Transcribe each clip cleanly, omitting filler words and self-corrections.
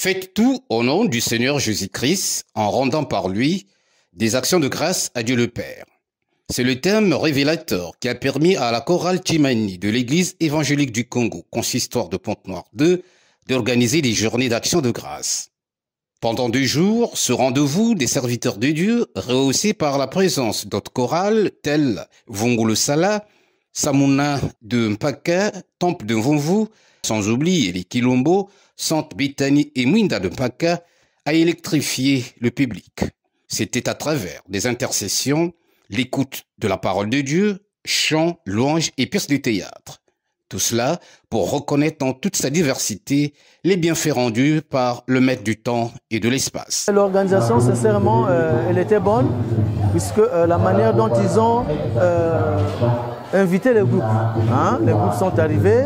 Faites tout au nom du Seigneur Jésus-Christ en rendant par lui des actions de grâce à Dieu le Père. C'est le thème révélateur qui a permis à la chorale Tchimani de l'Église évangélique du Congo, consistoire de Pointe-Noire 2, d'organiser des journées d'action de grâce. Pendant 2 jours, ce rendez-vous des serviteurs de Dieu, rehaussé par la présence d'autres chorales telles Vongolo Sala, Samuna de Mpaka, Temple de Mvumvu, sans oublier les Kilombo, Sainte Bethany et Mwinda de Mpaka, a électrifié le public. C'était à travers des intercessions, l'écoute de la parole de Dieu, chants, louanges et pièces de théâtre. Tout cela pour reconnaître en toute sa diversité les bienfaits rendus par le maître du temps et de l'espace. L'organisation, sincèrement, elle était bonne, puisque la manière dont ils ont invité les groupes. Les groupes sont arrivés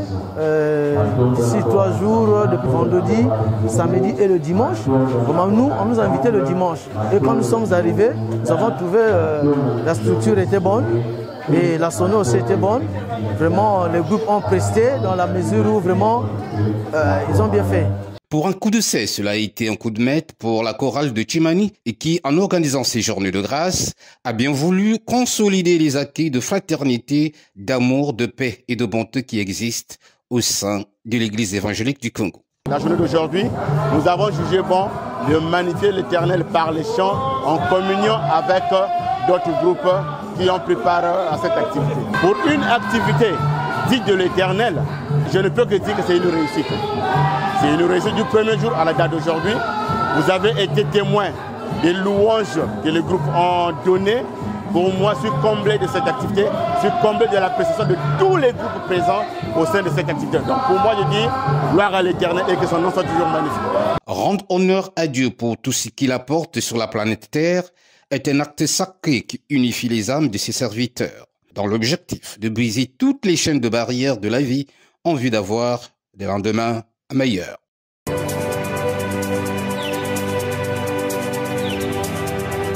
d'ici 3 jours, depuis vendredi, samedi et le dimanche. Comment nous, on nous a invités le dimanche. Et quand nous sommes arrivés, nous avons trouvé la structure était bonne. Et la sono aussi était bonne. Vraiment, les groupes ont presté dans la mesure où vraiment, ils ont bien fait. Pour un coup de cesse, cela a été un coup de maître pour la chorale de Tchimani et qui, en organisant ces journées de grâce, a bien voulu consolider les acquis de fraternité, d'amour, de paix et de bonté qui existent au sein de l'Église évangélique du Congo. La journée d'aujourd'hui, nous avons jugé bon de magnifier l'Éternel par les chants en communion avec d'autres groupes qui ont préparé à cette activité. Pour une activité dite de l'Éternel, je ne peux que dire que c'est une réussite. C'est une réussite du premier jour à la date d'aujourd'hui. Vous avez été témoin des louanges que les groupes ont données. Pour moi, je suis comblé de cette activité, je suis comblé de l'appréciation de tous les groupes présents au sein de cette activité. Donc pour moi, je dis gloire à l'Éternel et que son nom soit toujours magnifique. Rendre honneur à Dieu pour tout ce qu'il apporte sur la planète Terre est un acte sacré qui unifie les âmes de ses serviteurs, dans l'objectif de briser toutes les chaînes de barrières de la vie en vue d'avoir des lendemains meilleurs.